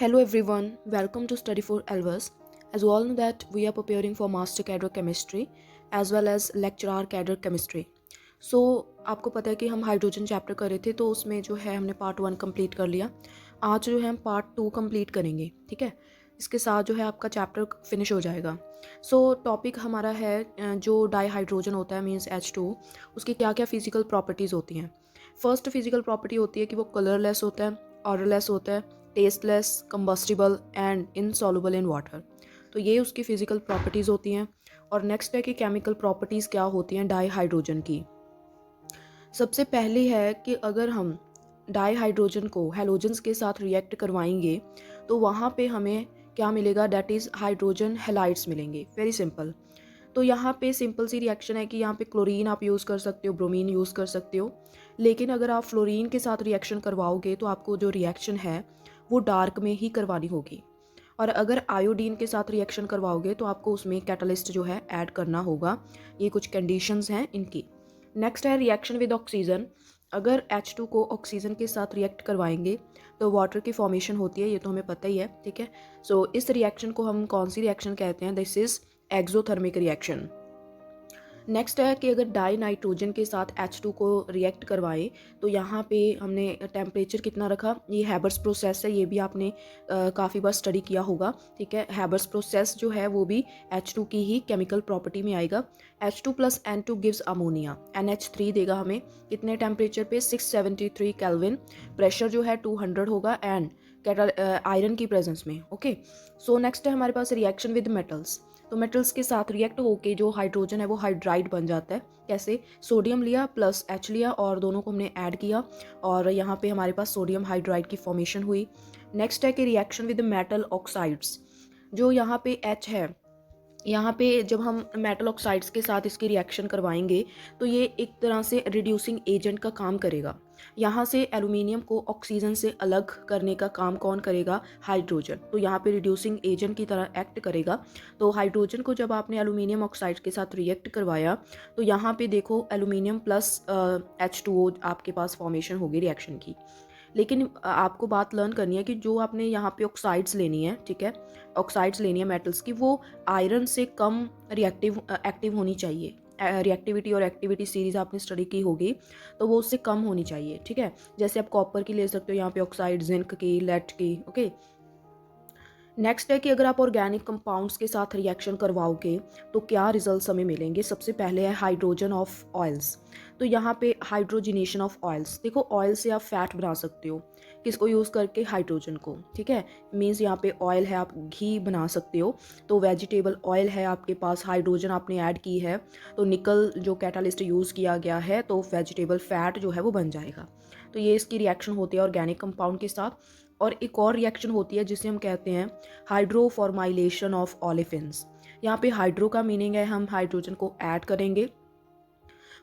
Hello everyone, welcome to Study for Elvas. As you all know that we are preparing for Master Cadre Chemistry as well as Lecturer Cadre Chemistry. So आपको पता है कि हम hydrogen chapter कर रहे थे तो उसमें जो है हमने पार्ट 1 कंप्लीट कर लिया। आज जो है हम पार्ट 2 कंप्लीट करेंगे, ठीक है। इसके साथ जो है आपका चैप्टर फिनिश हो जाएगा। सो टॉपिक हमारा है जो डाई हाइड्रोजन होता है मीन्स H2, उसकी क्या क्या फिजिकल प्रॉपर्टीज़ होती हैं। फर्स्ट फिजिकल प्रॉपर्टी होती है कि वो कलरलेस होता है, ऑर्डरलेस होता है, tasteless, combustible and insoluble in water. तो ये उसकी फिजिकल प्रॉपर्टीज़ होती हैं। और नेक्स्ट है कि केमिकल प्रॉपर्टीज़ क्या होती हैं डाई हाइड्रोजन की। सबसे पहली है कि अगर हम डाई हाइड्रोजन को हैलोजन्स के साथ रिएक्ट करवाएंगे तो वहाँ पे हमें क्या मिलेगा, डैट इज़ हाइड्रोजन हैलाइड्स मिलेंगे। Very simple. तो यहाँ पे सिंपल सी रिएक्शन है कि यहाँ पे क्लोरीन आप यूज़ कर सकते हो, ब्रोमीन यूज़ कर सकते हो, लेकिन अगर आप फ्लोरीन के साथ रिएक्शन करवाओगे तो आपको जो रिएक्शन है वो डार्क में ही करवानी होगी। और अगर आयोडीन के साथ रिएक्शन करवाओगे तो आपको उसमें कैटलिस्ट जो है ऐड करना होगा। ये कुछ कंडीशंस हैं इनकी। नेक्स्ट है रिएक्शन विद ऑक्सीजन। अगर H2 को ऑक्सीजन के साथ रिएक्ट करवाएंगे तो वाटर की फॉर्मेशन होती है, ये तो हमें पता ही है, ठीक है। सो इस रिएक्शन को हम कौन सी रिएक्शन कहते हैं, this is exothermic reaction. Next है कि अगर डाई नाइट्रोजन के साथ H2 को रिएक्ट करवाएं तो यहाँ पे हमने टेम्परेचर कितना रखा, ये हैबर्स प्रोसेस है, ये भी आपने काफ़ी बार स्टडी किया होगा, ठीक है। हैबर्स प्रोसेस जो है वो भी H2 की ही केमिकल प्रॉपर्टी में आएगा। H2 plus N2 gives ammonia, NH3 देगा हमें कितने टेम्परेचर पे, 673 केल्विन। प्रेशर जो है 200 होगा एंड आयरन की प्रेजेंस में, ओके। सो नेक्स्ट है हमारे पास रिएक्शन विद मेटल्स। तो मेटल्स के साथ रिएक्ट होके जो हाइड्रोजन है वो हाइड्राइड बन जाता है। कैसे, सोडियम लिया प्लस H लिया और दोनों को हमने ऐड किया और यहाँ पे हमारे पास सोडियम हाइड्राइड की फॉर्मेशन हुई। नेक्स्ट है कि रिएक्शन विद मेटल ऑक्साइड्स। जो यहाँ पे H है, यहाँ पे जब हम मेटल ऑक्साइड्स के साथ इसकी रिएक्शन करवाएंगे तो ये एक तरह से रिड्यूसिंग एजेंट का काम करेगा। यहाँ से एल्यूमिनियम को ऑक्सीजन से अलग करने का काम कौन करेगा, हाइड्रोजन। तो यहाँ पे रिड्यूसिंग एजेंट की तरह एक्ट करेगा। तो हाइड्रोजन को जब आपने एल्यूमिनियम ऑक्साइड के साथ रिएक्ट करवाया तो यहाँ पे देखो एल्यूमिनियम प्लस H2O आपके पास फॉर्मेशन होगी रिएक्शन की। लेकिन आपको बात लर्न करनी है कि जो आपने यहाँ पे ऑक्साइड्स लेनी है, ठीक है, ऑक्साइड्स लेनी है मेटल्स की, वो आयरन से कम रिएक्टिव एक्टिव होनी चाहिए। रिएक्टिविटी और एक्टिविटी सीरीज आपने स्टडी की होगी तो वो उससे कम होनी चाहिए, ठीक है। जैसे आप कॉपर की ले सकते हो यहाँ पे ऑक्साइड, जिंक की, लेड की, ओके। नेक्स्ट है कि अगर आप ऑर्गेनिक कंपाउंड्स के साथ रिएक्शन करवाओगे तो क्या रिजल्ट्स हमें मिलेंगे। सबसे पहले है हाइड्रोजन ऑफ ऑयल्स। तो यहाँ पे हाइड्रोजिनेशन ऑफ ऑयल्स, देखो ऑयल से आप फैट बना सकते हो, किसको यूज़ करके, हाइड्रोजन को, ठीक है। मीन्स यहाँ पे ऑयल है, आप घी बना सकते हो। तो वेजिटेबल ऑयल है आपके पास, हाइड्रोजन आपने ऐड की है तो निकल जो कैटालिस्ट यूज़ किया गया है तो वेजिटेबल फैट जो है वो बन जाएगा। तो ये इसकी रिएक्शन होती है ऑर्गेनिक कंपाउंड के साथ। और एक और रिएक्शन होती है जिसे हम कहते हैं हाइड्रोफॉर्माइलेशन ऑफ ओलेफिन्स। यहाँ पे हाइड्रो का मीनिंग है हम हाइड्रोजन को ऐड करेंगे,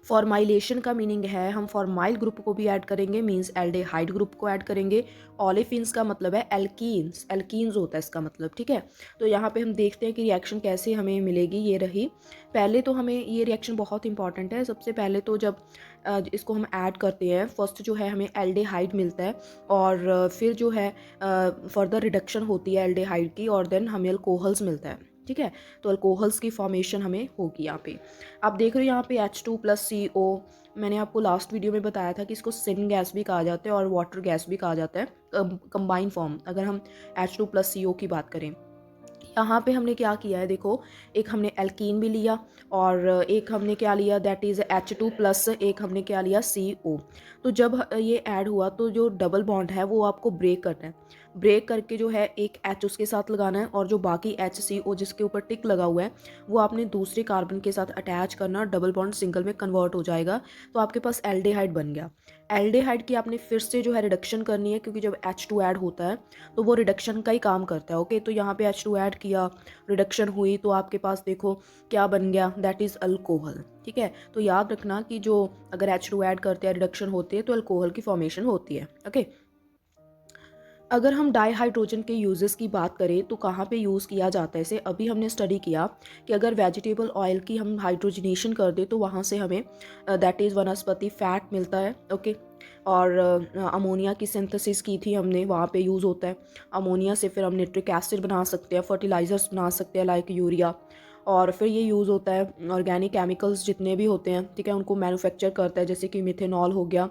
फॉर्माइलेशन का मीनिंग है हम फॉर्माइल ग्रुप को भी ऐड करेंगे, मींस एल्डेहाइड ग्रुप को ऐड करेंगे। ओलेफिन्स का मतलब है एल्कीन्स, एल्कीन्स होता है इसका मतलब, ठीक है। तो यहाँ पे हम देखते हैं कि रिएक्शन कैसे हमें मिलेगी। ये रही, पहले तो हमें ये रिएक्शन बहुत इंपॉर्टेंट है। सबसे पहले तो जब इसको हम ऐड करते हैं फर्स्ट जो है हमें एल्डेहाइड मिलता है और फिर जो है फर्दर रिडक्शन होती है एल्डेहाइड की और देन हमें अल्कोहल्स मिलता है, ठीक है। तो अल्कोहल्स की फॉर्मेशन हमें होगी। यहाँ पे आप देख रहे हो यहाँ पे H2 प्लस CO, मैंने आपको लास्ट वीडियो में बताया था कि इसको सिन गैस भी कहा जाता है और वाटर गैस भी कहा जाता है, कंबाइन फॉर्म अगर हम H2 प्लस CO की बात करें। यहाँ पे हमने क्या किया है, देखो एक हमने एल्कीन भी लिया और एक हमने क्या लिया, दैट इज़ H2 प्लस एक हमने क्या लिया, CO। तो जब ये ऐड हुआ तो जो डबल बॉन्ड है वो आपको ब्रेक करना है। ब्रेक करके जो है एक H उसके साथ लगाना है और जो बाकी HCO जिसके ऊपर टिक लगा हुआ है वो आपने दूसरे कार्बन के साथ अटैच करना, डबल बॉन्ड सिंगल में कन्वर्ट हो जाएगा तो आपके पास एल्डेहाइड बन गया। एल्डेहाइड की आपने फिर से जो है रिडक्शन करनी है क्योंकि जब H2 ऐड होता है तो वो रिडक्शन का ही काम करता है, ओके। तो यहाँ पे H2 ऐड किया, रिडक्शन हुई तो आपके पास देखो क्या बन गया, दैट इज़ अल्कोहल, ठीक है। तो याद रखना कि जो अगर H2 ऐड करते हैं रिडक्शन होती है तो अल्कोहल की फॉर्मेशन होती है, ओके। अगर हम डाईहाइड्रोजन के यूजेस की बात करें तो कहाँ पे यूज़ किया जाता है इसे, अभी हमने स्टडी किया कि अगर वेजिटेबल ऑयल की हम हाइड्रोजनेशन कर दें तो वहाँ से हमें दैट इज़ वनस्पति फैट मिलता है, ओके। और अमोनिया की सिंथेसिस की थी हमने, वहाँ पे यूज़ होता है। अमोनिया से फिर हम निट्रिक एसिड बना सकते हैं, फर्टिलाइज़र्स बना सकते हैं लाइक यूरिया। और फिर ये यूज़ होता है ऑर्गेनिक केमिकल्स जितने भी होते हैं, ठीक है, उनको मैन्युफैक्चर करता है, जैसे कि मिथेनॉल हो गया।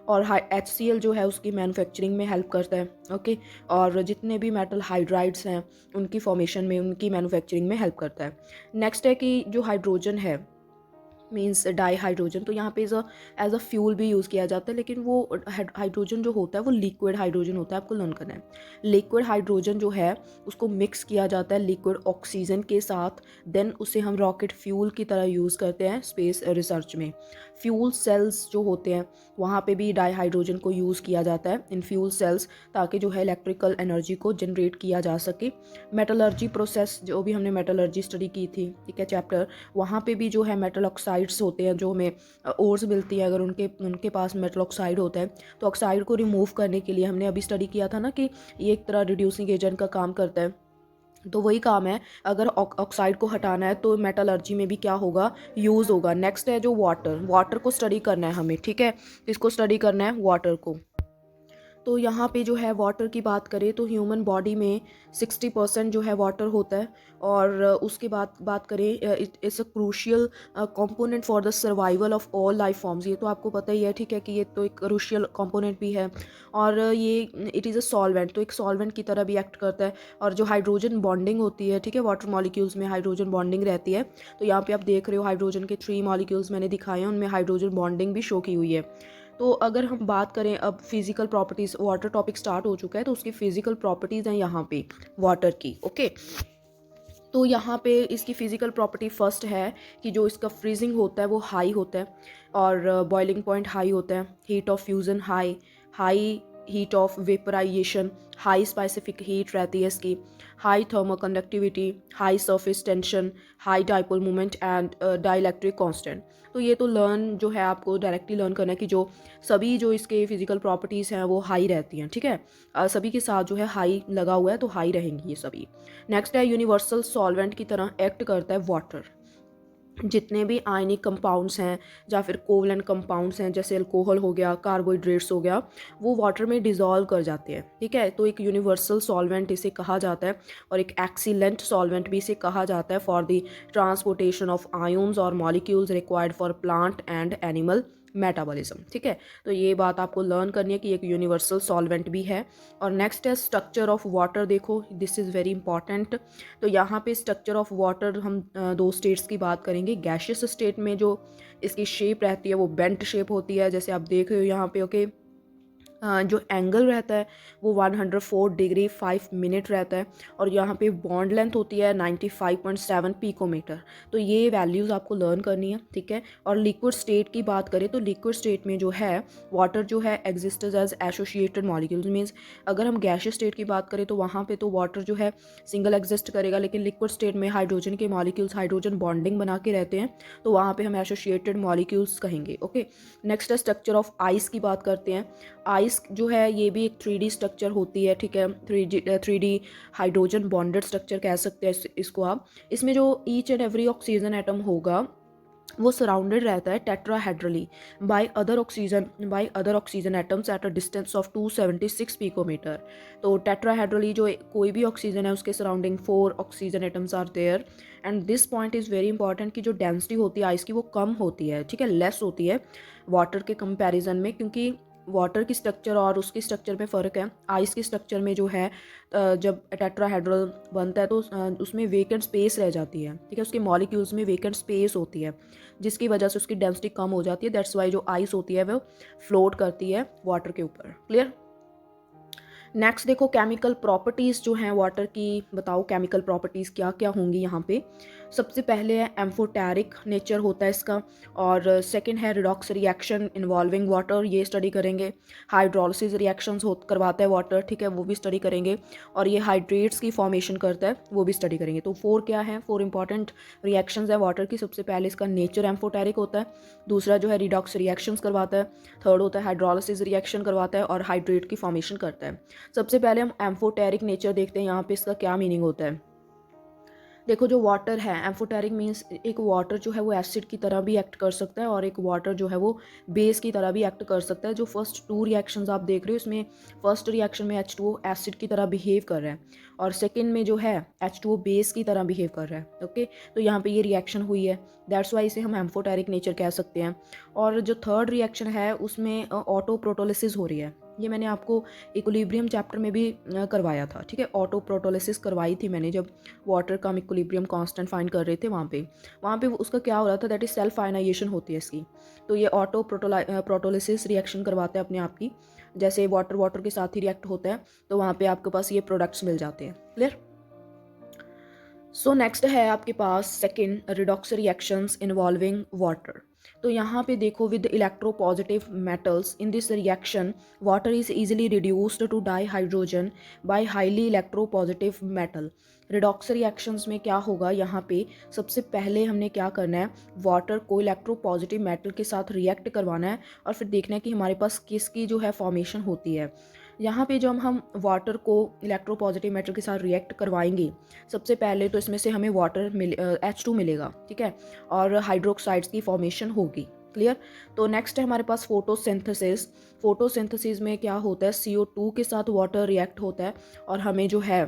और HCl जो है उसकी मैन्युफैक्चरिंग में हेल्प करता है। ओके। और जितने भी मेटल हाइड्राइड्स हैं उनकी फॉर्मेशन में, उनकी मैन्युफैक्चरिंग में हेल्प करता है। नेक्स्ट है कि जो हाइड्रोजन है, मीन्स डाई हाइड्रोजन, तो यहाँ पे एज अ फ्यूल भी यूज़ किया जाता है, लेकिन वो हाइड्रोजन जो होता है वो लिक्विड हाइड्रोजन होता है, आपको लर्न करना है। लिक्विड हाइड्रोजन जो है उसको मिक्स किया जाता है लिक्विड ऑक्सीजन के साथ, देन उसे हम रॉकेट फ्यूल की तरह यूज़ करते हैं स्पेस रिसर्च में। फ्यूल सेल्स जो होते हैं वहाँ पे भी डाई हाइड्रोजन को यूज़ किया जाता है इन फ्यूल सेल्स, ताकि जो है इलेक्ट्रिकल एनर्जी को जनरेट किया जा सके। मेटलर्जी प्रोसेस, जो भी हमने मेटलर्जी स्टडी की थी, ठीक है, चैप्टर, वहाँ पे भी जो है मेटल ऑक्साइड्स होते हैं, जो हमें ओर्स मिलती है, अगर उनके उनके पास मेटल ऑक्साइड होता है तो ऑक्साइड को रिमूव करने के लिए हमने अभी स्टडी किया था ना कि ये एक तरह रिड्यूसिंग एजेंट का काम करता है। तो वही काम है, अगर ऑक्साइड को हटाना है तो मेटलर्जी में भी क्या होगा, यूज़ होगा। नेक्स्ट है जो वाटर को स्टडी करना है हमें, ठीक है, इसको स्टडी करना है वाटर को। तो यहाँ पे जो है वाटर की बात करें तो ह्यूमन बॉडी में 60% जो है वाटर होता है। और उसके बाद बात करें, it's a crucial component for the survival of all life forms. ये तो आपको पता ही है, ठीक है, कि ये तो एक क्रूशियल कंपोनेंट भी है। और ये इट इज़ अ सॉल्वेंट, तो एक सॉल्वेंट की तरह भी एक्ट करता है। और जो हाइड्रोजन बॉन्डिंग होती है, ठीक है, वाटर मॉलिक्यूल्स में हाइड्रोजन बॉन्डिंग रहती है। तो यहाँ पे आप देख रहे हो हाइड्रोजन के 3 मॉलिक्यूल्स मैंने दिखाए हैं, उनमें हाइड्रोजन बॉन्डिंग भी शो की हुई है। तो अगर हम बात करें अब physical properties, water topic start हो चुका है, तो उसकी फिजिकल प्रॉपर्टीज़ हैं यहाँ पे वाटर की। ओके। तो यहाँ पे इसकी फ़िज़िकल प्रॉपर्टी फर्स्ट है कि जो इसका फ्रीजिंग होता है वो हाई होता है, और बॉइलिंग पॉइंट हाई होता है, heat of fusion high, high heat of vaporization, high specific heat रहती है इसकी, high thermal conductivity, high surface tension, high dipole moment and dielectric constant. तो ये तो लर्न जो है आपको डायरेक्टली लर्न करना है कि जो सभी जो इसके फिजिकल प्रॉपर्टीज़ हैं वो हाई रहती हैं, ठीक है, सभी के साथ जो है हाई लगा हुआ है तो हाई रहेंगी ये सभी। नेक्स्ट है यूनिवर्सल सॉल्वेंट की तरह एक्ट करता है वाटर। जितने भी आयनिक कंपाउंड्स हैं या फिर कोवलेंट कंपाउंड्स हैं, जैसे अल्कोहल हो गया, कार्बोहाइड्रेट्स हो गया, वो वाटर में डिज़ोल्व कर जाते हैं, ठीक है। तो एक यूनिवर्सल सॉल्वेंट इसे कहा जाता है, और एक एक्सीलेंट सॉल्वेंट भी इसे कहा जाता है for the transportation of ions और molecules required for plant and animal metabolism, ठीक है। तो ये बात आपको लर्न करनी है कि एक यूनिवर्सल सॉल्वेंट भी है। और नेक्स्ट है स्ट्रक्चर ऑफ वाटर, देखो दिस इज़ वेरी इंपॉर्टेंट। तो यहाँ पे स्ट्रक्चर ऑफ वाटर हम दो स्टेट्स की बात करेंगे। गैशियस स्टेट में जो इसकी शेप रहती है वो बेंट शेप होती है, जैसे आप देख रहे हो यहाँ पे। ओके। जो एंगल रहता है वो 104 डिग्री 5 मिनट रहता है, और यहाँ पे बॉन्ड लेंथ होती है 95.7 पिकोमीटर। तो ये वैल्यूज़ आपको लर्न करनी है, ठीक है। और लिक्विड स्टेट की बात करें तो लिक्विड स्टेट में जो है वाटर जो है exist as associated molecules, means अगर हम गैशियस स्टेट की बात करें तो वहाँ पे तो वाटर जो है सिंगल एग्जिस्ट करेगा, लेकिन लिक्विड स्टेट में हाइड्रोजन के मॉलिक्यूल्स हाइड्रोजन बॉन्डिंग बना के रहते हैं, तो वहाँ पे हम एसोसिएटेड मॉलिक्यूल्स कहेंगे। ओके। नेक्स्ट है स्ट्रक्चर ऑफ आइस की बात करते हैं। आइस जो है ये भी एक 3D स्ट्रक्चर होती है, ठीक है, 3D हाइड्रोजन बॉन्डेड स्ट्रक्चर कह सकते हैं इसको आप। इसमें जो each and every oxygen atom होगा वो सराउंडेड रहता है tetrahedrally by other oxygen atoms at a distance of 276 picometer. तो टेट्राहेड्रली जो कोई भी ऑक्सीजन है उसके surrounding 4 oxygen atoms are there. And this point is very important कि जो डेंसिटी होती है आइस की वो कम होती है, ठीक है, लेस होती है वाटर के कंपैरिजन में, क्योंकि वाटर की स्ट्रक्चर और उसकी स्ट्रक्चर में फ़र्क है। आइस की स्ट्रक्चर में जो है जब टेट्राहेड्रल बनता है तो उसमें वेकेंट स्पेस रह जाती है, ठीक है, उसके मॉलिक्यूल्स में वेकेंट स्पेस होती है, जिसकी वजह से उसकी डेंसिटी कम हो जाती है। दैट्स वाई जो आइस होती है वो फ्लोट करती है वाटर के ऊपर। क्लियर। नेक्स्ट देखो केमिकल प्रॉपर्टीज़ जो हैं वाटर की, बताओ केमिकल प्रॉपर्टीज़ क्या क्या होंगी यहाँ पे। सबसे पहले है एम्फोटेरिक नेचर होता है इसका, और सेकंड है रिडॉक्स रिएक्शन इन्वॉल्विंग वाटर, ये स्टडी करेंगे। हाइड्रोलिसिस रिएक्शंस हो करवाता है वाटर, ठीक है, वो भी स्टडी करेंगे। और ये हाइड्रेट्स की फॉर्मेशन करता है, वो भी स्टडी करेंगे। तो 4 क्या है, 4 इंपॉर्टेंट रिएक्शंस है वाटर की। सबसे पहले इसका नेचर एम्फोटेरिक होता है, दूसरा जो है रिडॉक्स रिएक्शंस करवाता है, थर्ड होता है हाइड्रोलिसिस रिएक्शन करवाता है, और हाइड्रेट की फॉर्मेशन करता है। सबसे पहले हम एम्फोटेरिक नेचर देखते हैं, यहाँ पे इसका क्या मीनिंग होता है। देखो जो वाटर है, एम्फोटेरिक मीन्स एक वाटर जो है वो एसिड की तरह भी एक्ट कर सकता है और एक वाटर जो है वो बेस की तरह भी एक्ट कर सकता है। जो फर्स्ट टू रिएक्शंस आप देख रहे हो इसमें फर्स्ट रिएक्शन में H2O एसिड की तरह बिहेव कर रहा है और सेकंड में जो है H2O बेस की तरह बिहेव कर रहा है। ओके, तो यहाँ पे ये रिएक्शन हुई है, दैट्स वाई इसे हम एम्फोटेरिक नेचर कह सकते हैं। और जो थर्ड रिएक्शन है उसमें ऑटो प्रोटोलिसिस हो रही है। ये मैंने आपको इक्विलिब्रियम चैप्टर में भी करवाया था, ठीक है। ऑटो प्रोटोलिसिस करवाई थी मैंने जब वाटर का हम इक्विलिब्रियम कांस्टेंट फाइंड कर रहे थे। वहाँ पे उसका क्या हो रहा था, दैट इज सेल्फ आयनाइजेशन होती है इसकी। तो ये ऑटो प्रोटोलिसिस रिएक्शन करवाता है अपने आप की, जैसे वाटर वाटर के साथ ही रिएक्ट होता है तो वहाँ पे आपके पास ये प्रोडक्ट्स मिल जाते हैं। क्लियर। सो नेक्स्ट है आपके पास second, redox reactions involving water. तो यहाँ पे देखो, with electropositive metals in this reaction water is easily reduced to dihydrogen by highly electropositive metal. Redox reactions में क्या होगा, यहाँ पे सबसे पहले हमने क्या करना है, वाटर को इलेक्ट्रोपॉजिटिव मेटल के साथ रिएक्ट करवाना है और फिर देखना है कि हमारे पास किसकी जो है फॉर्मेशन होती है। यहाँ पे जब हम वाटर को इलेक्ट्रोपॉजिटिव मेटल के साथ रिएक्ट करवाएंगे, सबसे पहले तो इसमें से हमें H2 मिलेगा, ठीक है, और हाइड्रोक्साइड्स की फॉर्मेशन होगी। क्लियर। तो नेक्स्ट है हमारे पास फोटोसिंथेसिस। फोटोसिंथेसिस में क्या होता है, CO2 के साथ वाटर रिएक्ट होता है और हमें जो है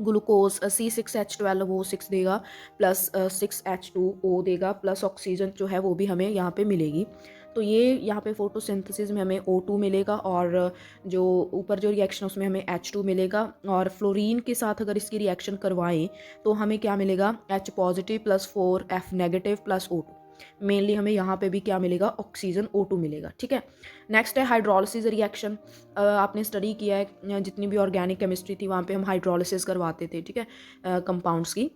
ग्लूकोज C6H12O6 देगा प्लस 6H2O देगा प्लस ऑक्सीजन जो है वो भी हमें यहाँ पे मिलेगी। तो ये यहाँ पे फोटोसिंथेसिस में हमें O2 मिलेगा और जो ऊपर जो रिएक्शन उसमें हमें H2 मिलेगा। और फ्लोरीन के साथ अगर इसकी रिएक्शन करवाएं तो हमें क्या मिलेगा, H positive plus 4F negative plus O2। Mainly हमें यहाँ पे भी क्या मिलेगा, ऑक्सीजन O2 मिलेगा, ठीक है। नेक्स्ट है हाइड्रोलिसिस रिएक्शन। आपने स्टडी किया है, जितनी भी ऑर्गेनिक केमिस्ट्री थी वहाँ पे हम हाइड्रोलिसिस करवाते थे, ठीक है, कंपाउंड्स की।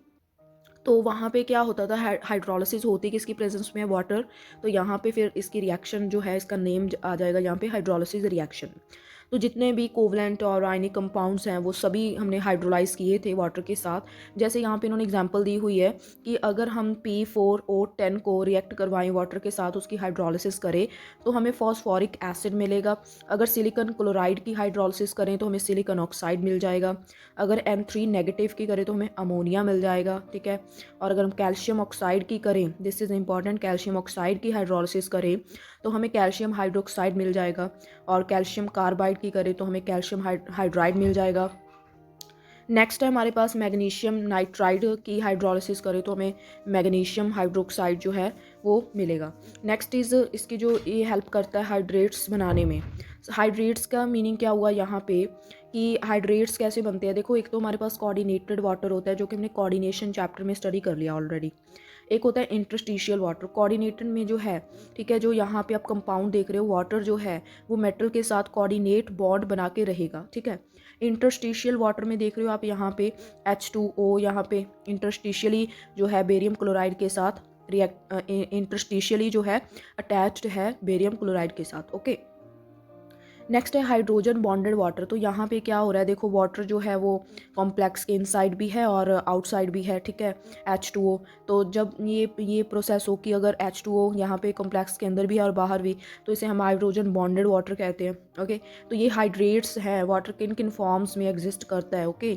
तो वहाँ पे क्या होता था, हाइड्रोलिसिस होती किसकी प्रेजेंस में, वाटर। तो यहाँ पे फिर इसकी रिएक्शन जो है, इसका नेम आ जाएगा यहाँ पे हाइड्रोलिसिस रिएक्शन। तो जितने भी कोवलेंट और आयनिक कंपाउंड्स हैं वो सभी हमने हाइड्रोलाइज किए थे वाटर के साथ। जैसे यहाँ पे इन्होंने एग्जांपल दी हुई है कि अगर हम P4O10 को रिएक्ट करवाएं वाटर के साथ, उसकी हाइड्रोलिसिस करें तो हमें फॉस्फोरिक एसिड मिलेगा। अगर सिलिकॉन क्लोराइड की हाइड्रोलिसिस करें तो हमें सिलिकॉन ऑक्साइड मिल जाएगा। अगर M3 नेगेटिव की करें तो हमें अमोनिया मिल जाएगा, ठीक है। और अगर हम कैल्शियम ऑक्साइड की करें, this is important, calcium oxide की हाइड्रोलिसिस करें तो हमें कैल्शियम हाइड्रोक्साइड मिल जाएगा। और कैल्शियम कार्बाइड की करें तो हमें कैल्शियम हाइड्राइड मिल जाएगा। नेक्स्ट है हमारे पास मैग्नीशियम नाइट्राइड की हाइड्रोलिसिस करें तो हमें मैग्नीशियम हाइड्रोक्साइड जो है वो मिलेगा। नेक्स्ट इज़ इसकी जो ये हेल्प करता है हाइड्रेट्स बनाने में। हाइड्रेट्स का मीनिंग क्या हुआ यहाँ पे कि हाइड्रेट्स कैसे बनते हैं। देखो, एक तो हमारे पास कोऑर्डिनेटेड वाटर होता है जो कि हमने कोऑर्डिनेशन चैप्टर में स्टडी कर लिया ऑलरेडी। एक होता है इंटरस्टिशियल वाटर। कोऑर्डिनेटेड में जो है, ठीक है, जो यहाँ पे आप कंपाउंड देख रहे हो, वाटर जो है वो मेटल के साथ कोऑर्डिनेट बॉन्ड बना के रहेगा, ठीक है। इंटरस्टिशियल वाटर में देख रहे हो आप यहाँ पे H2O, यहाँ पे इंटरस्टिशियली जो है बेरियम क्लोराइड के साथ इंटरस्टिशियली जो है अटैच्ड है बेरियम क्लोराइड के साथ। ओके, नेक्स्ट है हाइड्रोजन बॉन्डेड वाटर। तो यहाँ पे क्या हो रहा है, देखो वाटर जो है वो कॉम्प्लेक्स के इनसाइड भी है और आउटसाइड भी है, ठीक है, H2O। तो जब ये प्रोसेस हो कि अगर H2O यहाँ पे कॉम्प्लेक्स के अंदर भी है और बाहर भी, तो इसे हम हाइड्रोजन बॉन्डेड वाटर कहते हैं। ओके, तो ये हाइड्रेट्स हैं, वाटर किन किन फॉर्म्स में एग्जिस्ट करता है। ओके,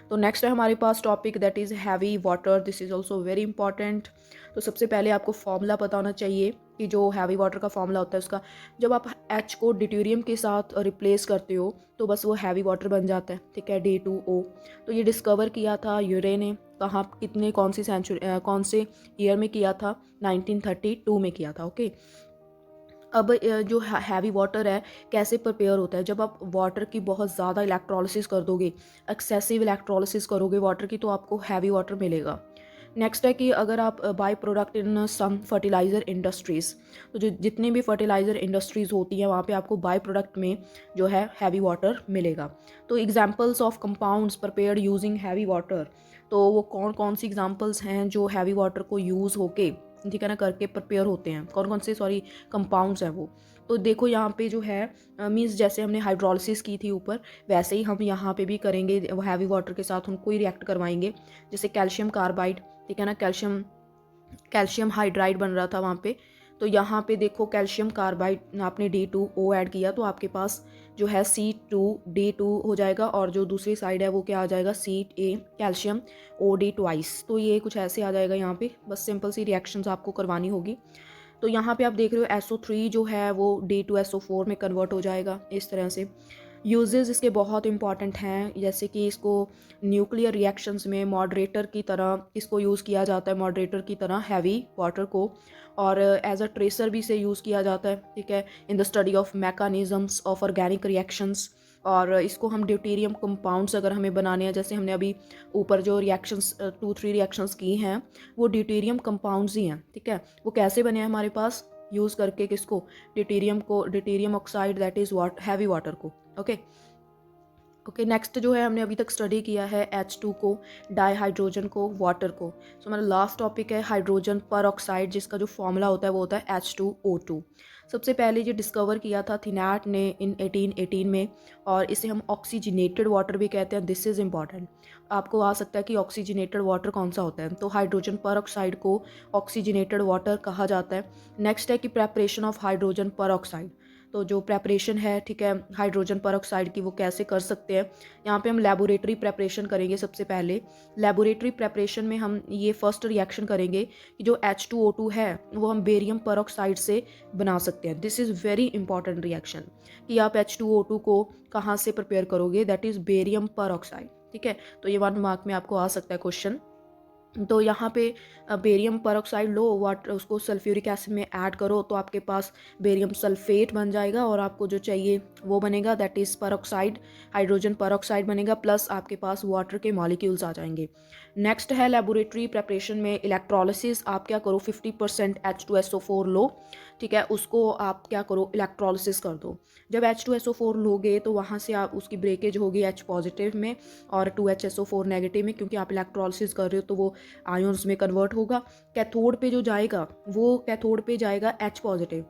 तो नेक्स्ट है हमारे पास topic that is heavy water. This is also very important. तो सबसे पहले आपको फॉर्मूला पता होना चाहिए कि जो हैवी वाटर का फॉर्मूला होता है उसका, जब आप H को ड्यूटेरियम के साथ रिप्लेस करते हो तो बस वो हैवी वाटर बन जाता है, ठीक है, D2O। तो ये डिस्कवर किया था यूरे ने, कहाँ, कितने, कौन सी सेंचुरी, कौन से ईयर में किया था, 1932 में किया था। ओके, अब जो हैवी वाटर है कैसे प्रिपेयर होता है, जब आप वाटर की बहुत ज़्यादा इलेक्ट्रोलिसिस कर दोगे, एक्सेसिव इलेक्ट्रोलिसिस करोगे वाटर की, तो आपको हैवी वाटर मिलेगा। नेक्स्ट है कि अगर आप by product in some fertilizer industries, तो जो जितनी भी फर्टिलाइज़र इंडस्ट्रीज़ होती हैं वहाँ पे आपको बाय प्रोडक्ट में जो है हैवी वाटर मिलेगा। तो examples of compounds prepared using heavy water, तो वो कौन कौन सी एग्जांपल्स हैं जो हैवी वाटर को यूज़ होके, ठीक है ना, करके प्रिपेयर होते हैं, कौन कौन से कंपाउंड्स हैं वो। तो देखो यहाँ पे जो है मीन्स जैसे हमने हाइड्रोलिसिस की थी ऊपर, वैसे ही हम यहाँ पे भी करेंगे, हैवी वाटर के साथ उनको ही रिएक्ट करवाएंगे। जैसे कैल्शियम कार्बाइड, ठीक है ना, कैल्शियम हाइड्राइड बन रहा था वहाँ पे। तो यहाँ पे देखो कैल्शियम कार्बाइड आपने D2O ऐड किया तो आपके पास जो है C2D2 हो जाएगा, और जो दूसरी साइड है वो क्या आ जाएगा, Ca कैल्शियम OD ट्वाइस। तो ये कुछ ऐसे आ जाएगा यहाँ पे, बस सिंपल सी रिएक्शंस आपको करवानी होगी। तो यहाँ पे आप देख रहे हो SO3 जो है वो D2SO4 में कन्वर्ट हो जाएगा इस तरह से। यूजेस इसके बहुत इंपॉर्टेंट हैं, जैसे कि इसको न्यूक्लियर रिएक्शंस में मॉडरेटर की तरह इसको यूज़ किया जाता है, मॉडरेटर की तरह हैवी वाटर को, और एज अ ट्रेसर भी इसे यूज़ किया जाता है, ठीक है, in the study of mechanisms of organic reactions. और इसको हम ड्यूटेरियम कंपाउंड्स अगर हमें बनाने हैं, जैसे हमने अभी ऊपर जो रिएक्शंस 2-3 रिएक्शंस की हैं वो ड्यूटेरियम कंपाउंड्स ही हैं, ठीक है। वो कैसे बने हैं हमारे पास, यूज़ करके किसको, deuterium oxide, that is heavy water को। ओके, नेक्स्ट जो है हमने अभी तक स्टडी किया है H2 को, डाई हाइड्रोजन को, वाटर को। सो हमारा लास्ट टॉपिक है हाइड्रोजन पर ऑक्साइड, जिसका जो फॉर्मूला होता है वो होता है H2O2। सबसे पहले ये डिस्कवर किया था थिनैट ने इन 1818 में, और इसे हम ऑक्सीजनेटेड वाटर भी कहते हैं। दिस इज़ इंपॉर्टेंट, आपको आ सकता है कि ऑक्सीजनेटेड वाटर कौन सा होता है, तो हाइड्रोजन पर ऑक्साइड को ऑक्सीजनेटेड वाटर कहा जाता है। नेक्स्ट है कि प्रेपरेशन ऑफ हाइड्रोजन पर ऑक्साइड, तो जो प्रेपरेशन है, ठीक है, हाइड्रोजन पर ऑक्साइड की, वो कैसे कर सकते हैं। यहाँ पे हम लेबोरेटरी प्रेपरेशन करेंगे। सबसे पहले लेबोरेटरी प्रेपरेशन में हम ये फर्स्ट रिएक्शन करेंगे कि जो H2O2 है वो हम बेरियम पर ऑक्साइड से बना सकते हैं। This is very important reaction कि आप H2O2 को कहाँ से प्रिपेयर करोगे, दैट इज़ बेरियम पर ऑक्साइड, ठीक है। तो ये 1 मार्क में आपको आ सकता है क्वेश्चन। तो यहाँ पे बेरियम परऑक्साइड लो, वाटर उसको सल्फ्यूरिक एसिड में ऐड करो तो आपके पास बेरियम सल्फेट बन जाएगा, और आपको जो चाहिए वो बनेगा, that is peroxide, hydrogen peroxide बनेगा, प्लस आपके पास वाटर के मॉलिक्यूल्स आ जाएंगे। नेक्स्ट है लेबोरेटरी प्रेपरेशन में इलेक्ट्रोलिसिस। आप क्या करो, 50% H2SO4 लो, ठीक है, उसको आप क्या करो, इलेक्ट्रोलिसिस कर दो। जब H2SO4 लोगे तो वहाँ से आप उसकी ब्रेकेज होगी H पॉजिटिव में और 2HSO4 नेगेटिव में, क्योंकि आप इलेक्ट्रोलिसिस कर रहे हो तो वो आयंस में कन्वर्ट होगा। कैथोड पे जो जाएगा वो कैथोड पे जाएगा H positive,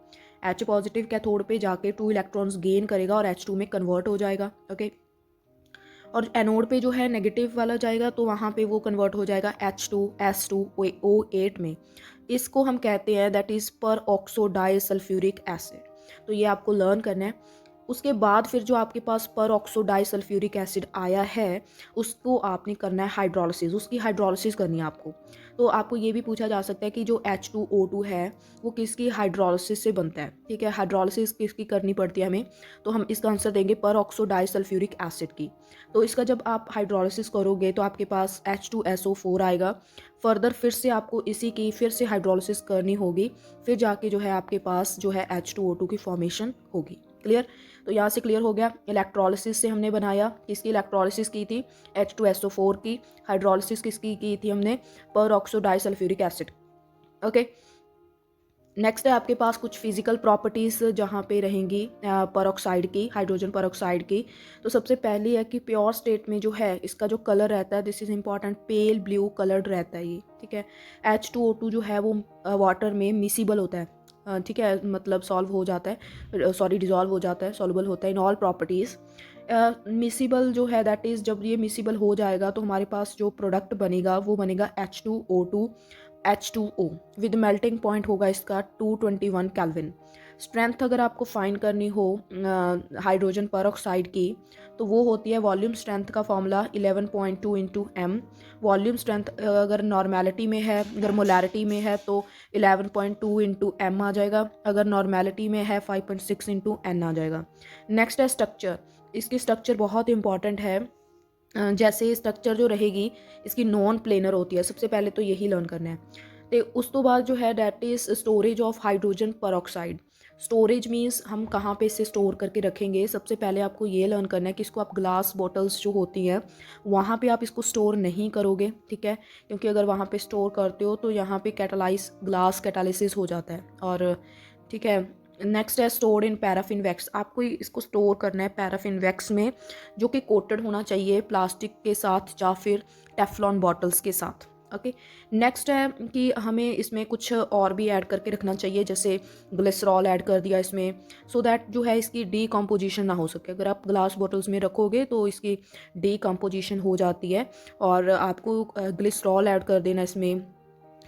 H positive cathode पे जाके 2 इलेक्ट्रॉन्स गेन करेगा और H2 में कन्वर्ट हो जाएगा। ओके, और एनोड पे जो है नेगेटिव वाला जाएगा तो वहाँ पे वो कन्वर्ट हो जाएगा H2S2O8 में। इसको हम कहते हैं दैट इज़ पर ऑक्सोडाई सल्फ्यूरिक एसिड। तो ये आपको लर्न करना है। उसके बाद फिर जो आपके पास पर ऑक्सोडाई सल्फ्यूरिक एसिड आया है उसको आपने करना है हाइड्रोलिसिस, उसकी हाइड्रोलिसिस करनी है आपको। तो आपको ये भी पूछा जा सकता है कि जो H2O2 है वो किसकी हाइड्रोलिसिस से बनता है, ठीक है, हाइड्रोलिसिस किसकी करनी पड़ती है हमें, तो हम इसका आंसर देंगे पर ऑक्सोडाई सल्फ्यूरिक एसिड की। तो इसका जब आप हाइड्रोलिसिस करोगे तो आपके पास H2SO4 आएगा। फर्दर फिर से आपको इसी की फिर से हाइड्रोलिसिस करनी होगी, फिर जाके जो है आपके पास जो है H2O2 की फॉर्मेशन होगी। क्लियर, तो यहाँ से क्लियर हो गया। इलेक्ट्रोलिसिस से हमने बनाया, किसकी इलेक्ट्रोलिसिस की थी, H2SO4 की। हाइड्रोलिसिस किसकी की थी हमने, पर ऑक्सोडाई सल्फ्यूरिक एसिड। ओके, नेक्स्ट है आपके पास कुछ फिजिकल प्रॉपर्टीज़ जहाँ पे रहेंगी परऑक्साइड की, हाइड्रोजन परऑक्साइड की। तो सबसे पहली है कि प्योर स्टेट में जो है इसका जो कलर रहता है, this is important, pale blue coloured रहता है ये, ठीक है। H2O2 जो है वो वाटर में मिसिबल होता है, ठीक है, मतलब सॉल्व हो जाता है, सॉरी डिज़ोल्व हो जाता है, सॉल्युबल होता है इन ऑल प्रॉपर्टीज़। मिसिबल जो है दैट इज़ जब ये मिसिबल हो जाएगा तो हमारे पास जो प्रोडक्ट बनेगा वो बनेगा H2O2 H2O with melting point होगा इसका 221 केल्विन। स्ट्रेंथ अगर आपको फाइंड करनी हो हाइड्रोजन परऑक्साइड की तो वो होती है वॉल्यूम स्ट्रेंथ का formula 11.2 into M. Volume strength अगर नॉर्मेलिटी में है, अगर मोलैरिटी में है तो 11.2 इंटू एम आ जाएगा, अगर नॉर्मेलिटी में है 5.6 इंटू एन आ जाएगा। नेक्स्ट है स्ट्रक्चर। इसकी स्ट्रक्चर बहुत इंपॉर्टेंट है। जैसे स्ट्रक्चर जो रहेगी इसकी नॉन प्लेनर होती है, सबसे पहले तो यही लर्न करना है। तो उस तो बाद जो है that is storage of hydrogen peroxide. Storage means हम कहाँ पे इसे स्टोर करके रखेंगे। सबसे पहले आपको ये लर्न करना है कि इसको आप ग्लास बॉटल्स जो होती हैं वहाँ पे आप इसको स्टोर नहीं करोगे, ठीक है, क्योंकि अगर वहाँ पे स्टोर करते हो तो यहाँ पे ग्लास कैटालिसिस हो जाता है, और ठीक है। नेक्स्ट है स्टोर्ड इन पैराफिन वैक्स। आपको इसको स्टोर करना है पैराफिन वैक्स में, जो कि कोटेड होना चाहिए प्लास्टिक के साथ या फिर टेफ्लॉन बॉटल्स के साथ। ओके, नेक्स्ट है कि हमें इसमें कुछ और भी ऐड करके रखना चाहिए, जैसे ग्लिसरॉल ऐड कर दिया इसमें, सो दैट जो है इसकी डीकम्पोजिशन ना हो सके। अगर आप ग्लास बॉटल्स में रखोगे तो इसकी डीकम्पोजिशन हो जाती है, और आपको ग्लिसरॉल ऐड कर देना इसमें,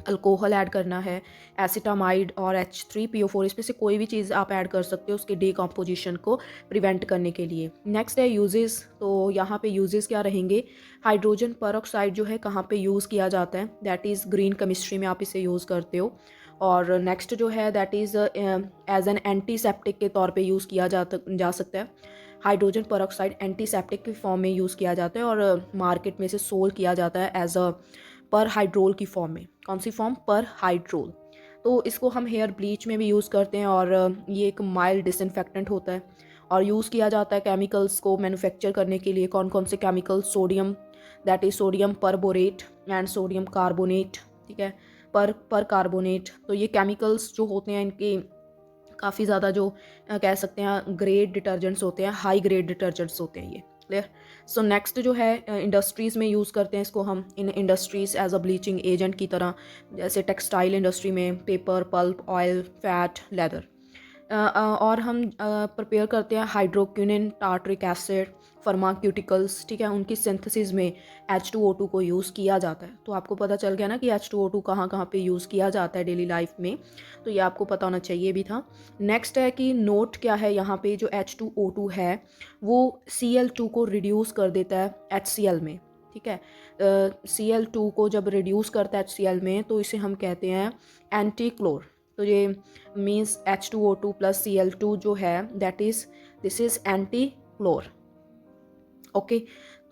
अल्कोहल ऐड करना है, एसिटामाइड और H3PO4, इसमें से कोई भी चीज़ आप ऐड कर सकते हो उसके डिकम्पोजिशन को प्रिवेंट करने के लिए। नेक्स्ट है यूजेस, तो यहाँ पे यूजेस क्या रहेंगे, हाइड्रोजन परऑक्साइड जो है कहाँ पे यूज़ किया जाता है, दैट इज़ ग्रीन केमिस्ट्री में आप इसे यूज़ करते हो। और नेक्स्ट जो है that is as an antiseptic के तौर पे यूज़ किया जा सकता है। हाइड्रोजन परऑक्साइड एंटीसेप्टिक की फॉर्म में यूज़ किया जाता है और मार्केट में से सोल्ड किया जाता है एज अ पर हाइड्रोल की फॉर्म में। कौन सी फॉर्म, पर हाइड्रोल। तो इसको हम हेयर ब्लीच में भी यूज़ करते हैं और ये एक माइल्ड डिसइंफेक्टेंट होता है और यूज़ किया जाता है केमिकल्स को मैन्युफैक्चर करने के लिए। कौन कौन से chemical, sodium, that is sodium perborate and sodium carbonate, ठीक है, पर कार्बोनेट। तो ये केमिकल्स जो होते हैं इनके काफ़ी ज़्यादा जो कह सकते हैं ग्रेड डिटर्जेंट्स होते हैं, हाई ग्रेड डिटर्जेंट्स होते हैं ये। क्लियर। सो नेक्स्ट जो है इंडस्ट्रीज़ में यूज़ करते हैं इसको हम, in industries as a bleaching agent की तरह, जैसे टेक्सटाइल इंडस्ट्री में paper, pulp, oil, fat, leather. और हम प्रिपेयर करते हैं हाइड्रोक्विनिन, टार्टरिक एसिड, फार्माक्यूटिकल्स, ठीक है, उनकी सिंथेसिस में H2O2 को यूज़ किया जाता है। तो आपको पता चल गया ना कि H2O2 कहाँ कहाँ पे यूज़ किया जाता है डेली लाइफ में, तो ये आपको पता होना चाहिए भी था। नेक्स्ट है कि नोट क्या है यहाँ पे, जो H2O2 है वो Cl2 को रिड्यूस कर देता है HCl में, ठीक है। Cl2 को जब रिड्यूस करता है HCl में तो इसे हम कहते हैं एंटी क्लोर। तो ये मीन्स H2O2 प्लस Cl2 जो है that is, this is antichlor. Okay,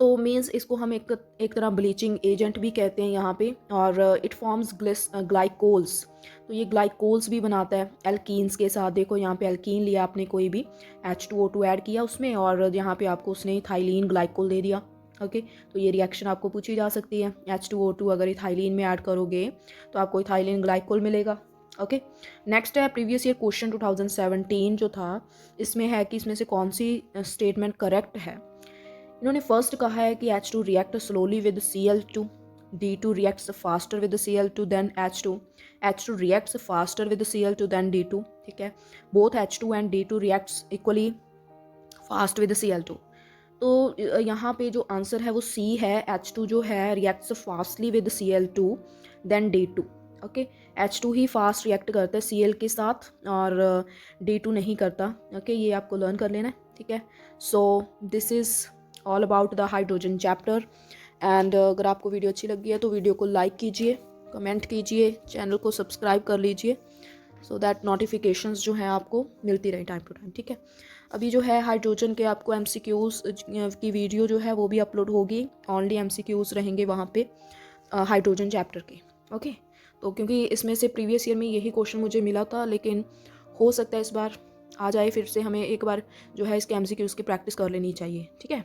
तो मीन्स इसको हम एक तरह ब्लीचिंग एजेंट भी कहते हैं यहाँ पे। और इट फॉर्म्स ग्लाइकोल्स, तो ये ग्लाइकोल्स भी बनाता है एल्कीन्स के साथ। देखो यहाँ पे एल्कीन लिया आपने कोई भी, H2O2 ऐड किया उसमें और यहाँ पे आपको उसने इथाइलिन ग्लाइकोल दे दिया। ओके, तो ये रिएक्शन आपको पूछी जा सकती है। H2O2 अगर इथाइलिन में ऐड करोगे तो आपको इथाइलिन ग्लाइकोल मिलेगा। ओके, नेक्स्ट है प्रीवियस ईयर क्वेश्चन 2017 जो था, इसमें है कि इसमें से कौन सी स्टेटमेंट करेक्ट है। इन्होंने फर्स्ट कहा है कि H2 react slowly with Cl2, D2 reacts faster with Cl2 than H2, H2 reacts faster with Cl2 than D2, ठीक है। Both H2 and D2 reacts equally fast with Cl2। तो यहाँ पे जो आंसर है वो C है, H2 जो है reacts fastly with Cl2 than D2। Okay, H2 ही फास्ट रिएक्ट करता है Cl के साथ और D2 नहीं करता। ओके, ये आपको लर्न कर लेना है, ठीक है। So this is all about the hydrogen chapter. And अगर आपको वीडियो अच्छी लगी है तो वीडियो को लाइक कीजिए, कमेंट कीजिए, चैनल को सब्सक्राइब कर लीजिए सो दैट नोटिफिकेशंस जो हैं आपको मिलती रहे टाइम टू टाइम, ठीक है। अभी जो है हाइड्रोजन के आपको MCQs की वीडियो जो है वो भी अपलोड होगी, ओनली MCQs रहेंगे वहाँ पे हाइड्रोजन चैप्टर के। ओके, तो क्योंकि इसमें से प्रीवियस ईयर में यही क्वेश्चन मुझे मिला था, लेकिन हो सकता है इस बार आ जाए फिर से, हमें एक बार जो है इसके MCQs की प्रैक्टिस कर लेनी चाहिए, ठीक है।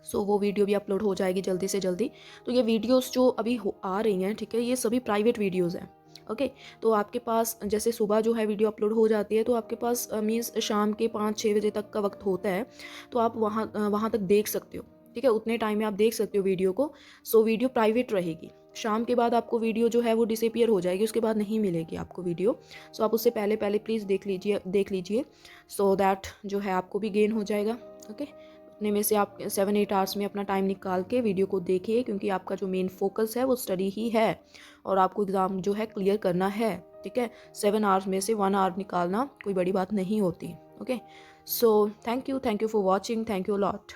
सो वो वीडियो भी अपलोड हो जाएगी जल्दी से जल्दी। तो ये वीडियोस जो अभी आ रही हैं, ठीक है, ये सभी प्राइवेट वीडियोस हैं। ओके, तो आपके पास जैसे सुबह जो है वीडियो अपलोड हो जाती है तो आपके पास मीन्स शाम के 5-6 बजे तक का वक्त होता है, तो आप वहाँ तक देख सकते हो, ठीक है, उतने टाइम में आप देख सकते हो वीडियो को। सो वीडियो प्राइवेट रहेगी, शाम के बाद आपको वीडियो जो है वो डिसअपियर हो जाएगी, उसके बाद नहीं मिलेगी आपको वीडियो। सो आप उससे पहले पहले प्लीज़ देख लीजिए सो दैट जो है आपको भी गेन हो जाएगा। ओके, अपने में से आप 7-8 आवर्स में अपना टाइम निकाल के वीडियो को देखिए, क्योंकि आपका जो मेन फोकस है वो स्टडी ही है और आपको एग्ज़ाम जो है क्लियर करना है, ठीक है। 7 आवर्स में से 1 आवर निकालना कोई बड़ी बात नहीं होती। Okay, so thank you for watching, thank you lot.